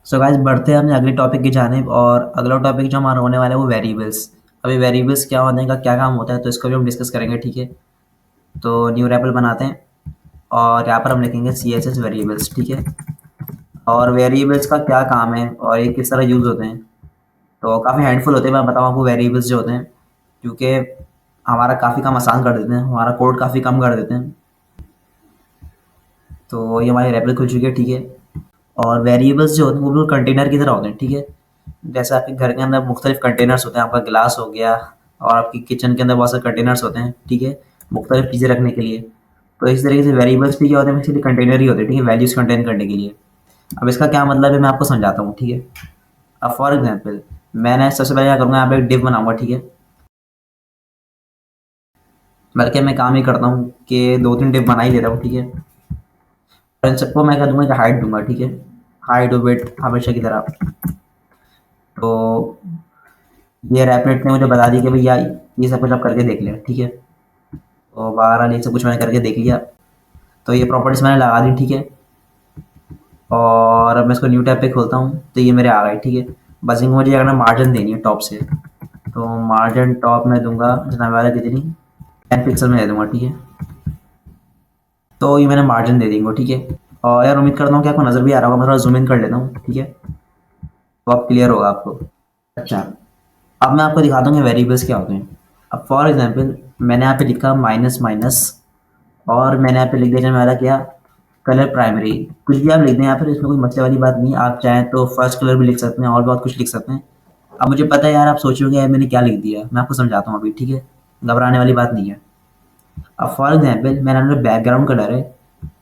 So guys बढ़ते हैं अपने अगले टॉपिक की जानिब और अगला टॉपिक जो हमारा होने वाला है वो वेरिएबल्स। अभी वेरिएबल्स क्या होने का क्या काम होता है तो इसको भी हम डिस्कस करेंगे, ठीक है। तो न्यू रेपल बनाते हैं और यहाँ पर हम लिखेंगे सी एस एस वेरिएबल्स, ठीक है। और वेरिएबल्स का क्या काम है और ये किस तरह यूज़ होते हैं, तो काफ़ी हैंडफुल होते हैं। मैं बताऊँ आपको वेरिएबल्स जो होते हैं, क्योंकि हमारा काफ़ी काम आसान कर देते हैं, हमारा कोड काफ़ी कम कर देते हैं। तो ये हमारी रेपल खुल चुकी है, ठीक है। और वेरिएबल्स जो होते हैं वो बिल्कुल कंटेनर की तरह होते हैं, ठीक है। जैसे आपके घर के अंदर मुख्तलिफ कंटेनर्स होते हैं, आपका गिलास हो गया और आपकी किचन के अंदर बहुत सारे कंटेनर्स होते हैं, ठीक है, मुख्तलिफ चीज़ें रखने के लिए। तो इस तरीके से वेरिएबल्स भी क्या होते हैं, बेसिकली कंटेनर ही होते हैं, ठीक है, वैल्यूज़ कंटेन करने के लिए। अब इसका क्या मतलब है मैं आपको समझाता हूँ, ठीक है। अब फॉर एग्जाम्पल मैंने सबसे पहले क्या करूँगा, यहाँ पे एक डिव बनाऊंगा, ठीक है। बल्कि मैं काम ये करता हूँ कि दो तीन डिव बना ही लेता हूँ, ठीक है। और इन सबको मैं क्या दूंगा कि हाइट दूंगा, ठीक है। हाइट और वेट हमेशा की तरह। तो ये रैपलेट ने मुझे बता दी कि भैया ये सब कुछ आप करके देख लें, ठीक है। तो बहरहाल ये सब कुछ मैंने करके देख लिया। तो ये प्रॉपर्टीज़ मैंने लगा दी, ठीक है। और अब मैं इसको न्यू टैब पे खोलता हूँ तो ये मेरे आ गए, ठीक है। बस इनको मुझे अगर मार्जिन देनी है टॉप से, तो मार्जिन टॉप में दूंगा जितना वाला कितनी 10 पिक्सल में दे दूंगा, ठीक है। तो ये मैंने मार्जिन दे देंगे, ठीक है। और यार उम्मीद करता हूँ कि आपको नज़र भी आ रहा होगा, मैं थोड़ा जूम इन कर लेता हूँ, ठीक है। तो अब क्लियर होगा आपको। अच्छा, अब मैं आपको दिखाता हूँ कि वेरिएबल्स क्या होते हैं। अब फॉर एग्जांपल मैंने यहाँ पे लिखा माइनस माइनस, और मैंने यहाँ पे लिख दिया जाने वाला क्या, कलर प्राइमरी। कुछ भी आप लिख दें यहाँ पर, इसमें कोई मसले वाली बात नहीं। आप चाहें तो फर्स्ट कलर भी लिख सकते हैं और बहुत कुछ लिख सकते हैं। अब मुझे पता है यार आप सोचोगे यार मैंने क्या लिख दिया, मैं आपको समझाता हूँ अभी, ठीक है। घबराने वाली बात नहीं है। अब फॉर एग्जाम्पल मैंने बैकग्राउंड कलर है,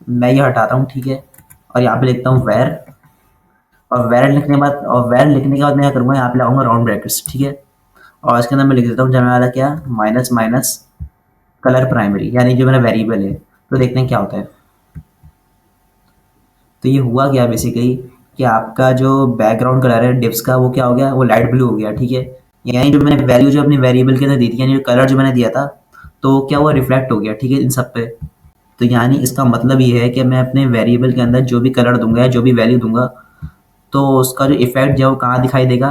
मैं ये हटाता हूँ, ठीक है। और यहाँ पे लिखता हूँ वेर। और वेर लिखने के बाद, और वेर लिखने के बाद मैं क्या करूँगा, यहाँ पे लगाऊंगा राउंड ब्रैकेट्स, ठीक है। और इसके अंदर मैं लिख देता हूँ जब वाला क्या, माइनस माइनस कलर प्राइमरी, यानी जो मेरा वेरिएबल है। तो देखते हैं क्या होता है। तो ये हुआ क्या बेसिकली कि आपका जो बैकग्राउंड कलर है डिप्स का वो क्या हो गया, वो लाइट ब्लू हो गया, ठीक है। यानी जो मैंने वैल्यू जो अपनी वेरिएबल के अंदर दी थी, यानी जो कलर जो मैंने दिया था, तो क्या हुआ, रिफ्लेक्ट हो गया, ठीक है, इन सब पे। तो यानी इसका मतलब ये है कि मैं अपने वेरिएबल के अंदर जो भी कलर दूंगा या जो भी वैल्यू दूंगा, तो उसका जो इफेक्ट जो है वो कहाँ दिखाई देगा,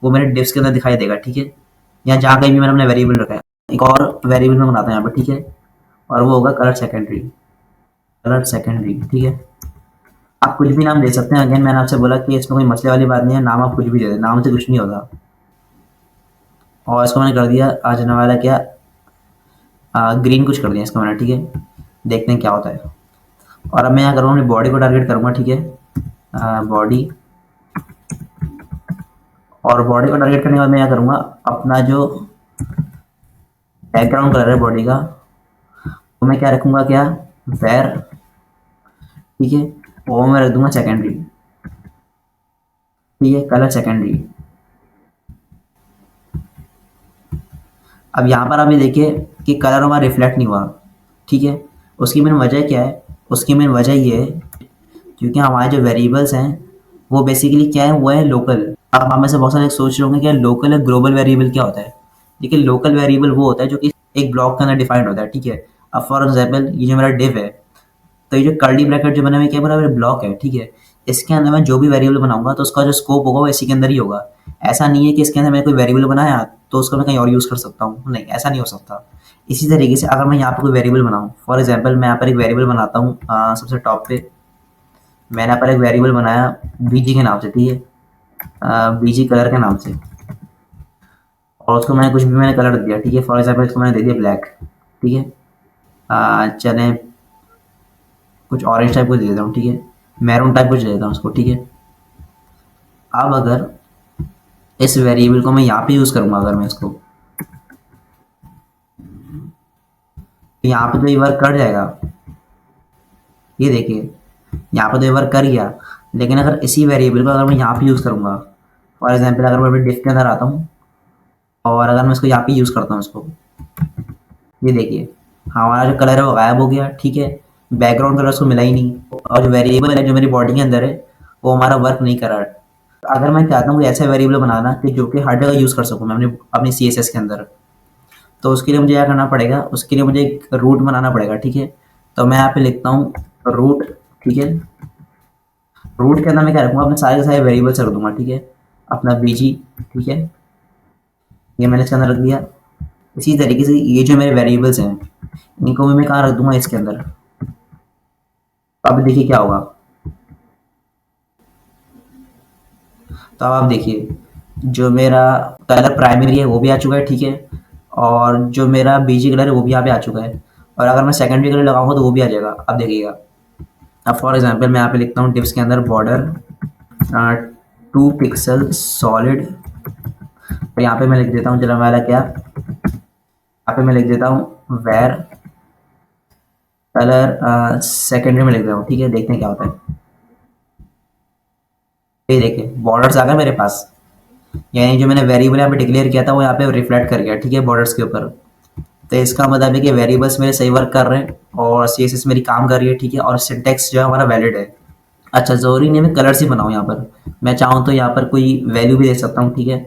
वो मेरे डिप्स के अंदर दिखाई देगा, ठीक है। या जहाँ कहीं भी मैंने अपना वेरिएबल रखा है। एक और वेरिएबल में बनाता हूँ यहाँ पर, ठीक है। और वो होगा कलर सेकेंडरी। कलर सेकेंडरी, ठीक है। आप कुछ भी नाम दे सकते हैं। अगेन मैंने आपसे बोला कि इसमें कोई मसले वाली बात नहीं है, नाम आप कुछ भी दे दें, नाम से कुछ नहीं होता। और इसको मैंने कर दिया आज आने वाला क्या, ग्रीन कुछ कर दिया इसको मैंने, ठीक है। देखते हैं क्या होता है। और अब मैं यहाँ करूँगा अपनी बॉडी को टारगेट करूँगा, ठीक है, बॉडी। और बॉडी को टारगेट करने के बाद मैं यहाँ करूँगा अपना जो बैकग्राउंड कलर है बॉडी का, तो मैं क्या रखूँगा, क्या, वेर, ठीक है। और मैं रख दूंगा सेकेंडरी, ठीक है, कलर सेकेंडरी। अब यहाँ पर आप ये देखिए कि कलर हमारा रिफ्लेक्ट नहीं हुआ, ठीक है। उसकी मेन वजह क्या है, उसकी मेन वजह ये है क्योंकि हमारे जो वेरिएबल्स हैं वो बेसिकली क्या है, वो है लोकल। अब हम में से बहुत सारे लोग सोच रहे होंगे कि लोकल और ग्लोबल वेरिएबल क्या होता है। देखिए लोकल वेरिएबल वो होता है जो कि एक ब्लॉक के अंदर डिफाइंड होता है, ठीक है। अब फॉर एग्जाम्पल ये जो मेरा डिव है, तो ये जो कर्ली ब्रैकेट जो बना हुआ है क्या बना, मेरा ब्लॉक है, ठीक है। इसके अंदर मैं जो भी वेरिएबल बनाऊंगा तो उसका जो स्कोप होगा वो इसी के अंदर ही होगा। ऐसा नहीं है कि इसके अंदर मैंने कोई वेरिएबल बनाया तो उसको मैं कहीं और यूज़ कर सकता हूँ, नहीं, ऐसा नहीं हो सकता। इसी तरीके से अगर मैं यहाँ पे कोई वेरिएबल बनाऊँ, फॉर एग्जाम्पल मैं यहाँ पर एक वेरिएबल बनाता हूँ, सबसे टॉप पे मैंने यहाँ पर एक वेरिएबल बनाया बीजी के नाम से, ठीक है, बीजी कलर के नाम से। और उसको मैंने कुछ भी मैंने कलर दिया, ठीक है। फॉर एग्जाम्पल इसको मैंने दे दिया ब्लैक, ठीक है। चले कुछ ऑरेंज टाइप को दे देता हूँ, ठीक है। मैरून टाइप कुछ दे देता हूँ उसको, ठीक है। अब अगर इस वेरिएबल को मैं यहाँ पे यूज़ करूँगा, अगर मैं इसको, तो यहाँ पे तो ये वर्क कर जाएगा, ये देखिए यहाँ पे तो ये वर्क कर गया। लेकिन अगर इसी वेरिएबल को अगर मैं यहाँ पे यूज़ करूँगा, फॉर एग्जाम्पल अगर मैं डिफ के अंदर आता हूँ और अगर मैं इसको यहाँ पे यूज़ करता हूँ इसको, ये देखिए हमारा जो कलर है वो गायब हो गया, ठीक है। बैकग्राउंड कलर उसको मिला ही नहीं, और जो वेरिएबल है जो मेरी बॉडी के अंदर है वो हमारा वर्क नहीं कर रहा है। तो अगर मैं चाहता हूँ कोई ऐसा वेरिएबल बनाना कि जो कि हर जगह यूज़ कर सकूँ मैं अपनी अपनी सी एस एस के अंदर, तो उसके लिए मुझे क्या करना पड़ेगा, उसके लिए मुझे एक रूट बनाना पड़ेगा, ठीक है। तो मैं यहाँ पे लिखता हूँ रूट, ठीक है। रूट के अंदर मैं क्या रखूँगा, अपने सारे के सारे वेरिएबल्स रख दूंगा, ठीक है। अपना बीजी, ठीक है, ये मैंने इसके अंदर रख दिया। इसी तरीके से ये जो मेरे वेरिएबल्स हैं इनको भी मैं कहाँ रख दूंगा, इसके अंदर। अब देखिए क्या होगा। तो अब आप देखिए, जो मेरा कलर प्राइमरी है वो भी आ चुका है, ठीक है, और जो मेरा बीजी कलर है वो भी यहाँ पे आ चुका है। और अगर मैं सेकेंडरी कलर लगाऊंगा तो वो भी आ जाएगा। अब देखिएगा, अब फॉर एग्जांपल मैं यहाँ पे लिखता हूँ टिप्स के अंदर बॉर्डर 2 पिक्सल सॉलिड, और यहाँ पे मैं लिख देता हूँ, चलो हमारा क्या, यहाँ पे मैं लिख देता हूँ वेर कलर सेकेंडरी में लिख देता हूँ, ठीक है। देखते हैं क्या होता है। ये देखिए बॉर्डर्स आ गए मेरे पास, यानी जो मैंने वेरिएबल यहाँ पे डिक्लेयर किया था वो यहाँ पे रिफ्लेक्ट कर गया, ठीक है, बॉर्डर्स के ऊपर। तो इसका मतलब है कि वेरिएबल्स मेरे सही वर्क कर रहे हैं और सीएसएस मेरी काम कर रही है, ठीक है, और सिंटैक्स जो है हमारा वैलिड है। अच्छा, ज़रूरी नहीं मैं कलर्स ही बनाऊँ यहाँ पर, मैं चाहूँ तो यहाँ पर कोई वैल्यू भी दे सकता हूँ, ठीक है।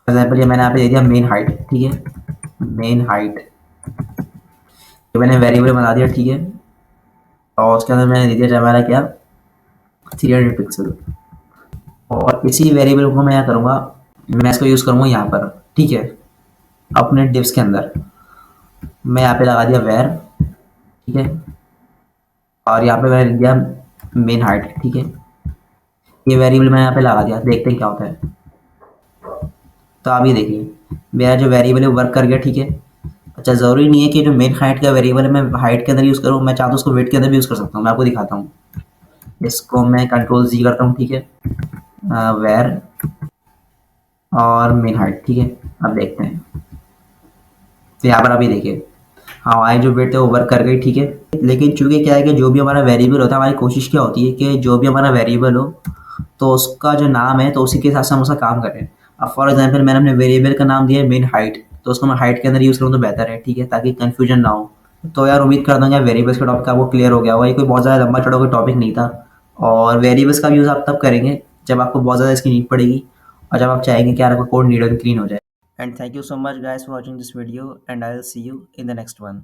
फॉर एग्जाम्पल ये मैंने यहाँ पे दे दिया मेन हाइट, ठीक है, मेन हाइट, ये मैंने वेरिएबल बना दिया, ठीक है। और उसके अंदर मैंने दे दिया जो हमारा क्या, 300 पिक्सल। और इसी वेरिएबल को मैं क्या करूँगा, मैं इसको यूज़ करूँगा यहाँ पर, ठीक है, अपने डिव्स के अंदर। मैं यहाँ पे लगा दिया वेर, ठीक है, और यहाँ पे मैंने लिख दिया मेन हाइट, ठीक है। ये वेरिएबल मैंने यहाँ पे लगा दिया, देखते हैं क्या होता है। तो आप ये देखिए मेरा जो वेरिएबल है वर्क कर गया, ठीक है। अच्छा, ज़रूरी नहीं है कि जो मेन हाइट का वेरिएबल है मैं हाइट के अंदर यूज़ करूँ, मैं चाहता हूँ उसको वेट के अंदर भी यूज़ कर सकता हूँ। मैं आपको दिखाता हूँ, इसको मैं कंट्रोल Z करता हूँ, ठीक है, वेर और मेन हाइट, ठीक है। अब देखते हैं, तो यहाँ पर अभी देखिए हमारी जो वेट है वो वर्क कर गई, ठीक है। लेकिन चूंकि क्या है कि जो भी हमारा वेरिएबल होता है, हमारी कोशिश क्या होती है कि जो भी हमारा वेरिएबल हो तो उसका जो नाम है तो उसी के हिसाब से हम उसका काम करें। अब फॉर एग्जांपल मैंने अपने वेरिएबल का नाम दिया है मेन हाइट, तो उसको मैं हाइट के अंदर यूज़ करूँ तो बेहतर है, ठीक है, ताकि कन्फ्यूजन ना हो। तो यार उम्मीद करता हूँ कि वेरिएबल्स का टॉपिक आपको क्लियर हो गया होगा। ये कोई बहुत ज़्यादा लंबा चौड़ा कोई टॉपिक नहीं था। और वेरिएबल्स का यूज़ आप तब करेंगे जब आपको बहुत ज़्यादा इसकी नीड पड़ेगी, और जब आप चाहेंगे कि यार आपका कोड नीट एंड क्लीन हो जाए। And thank you so much guys for watching this video, and I will see you in the next one.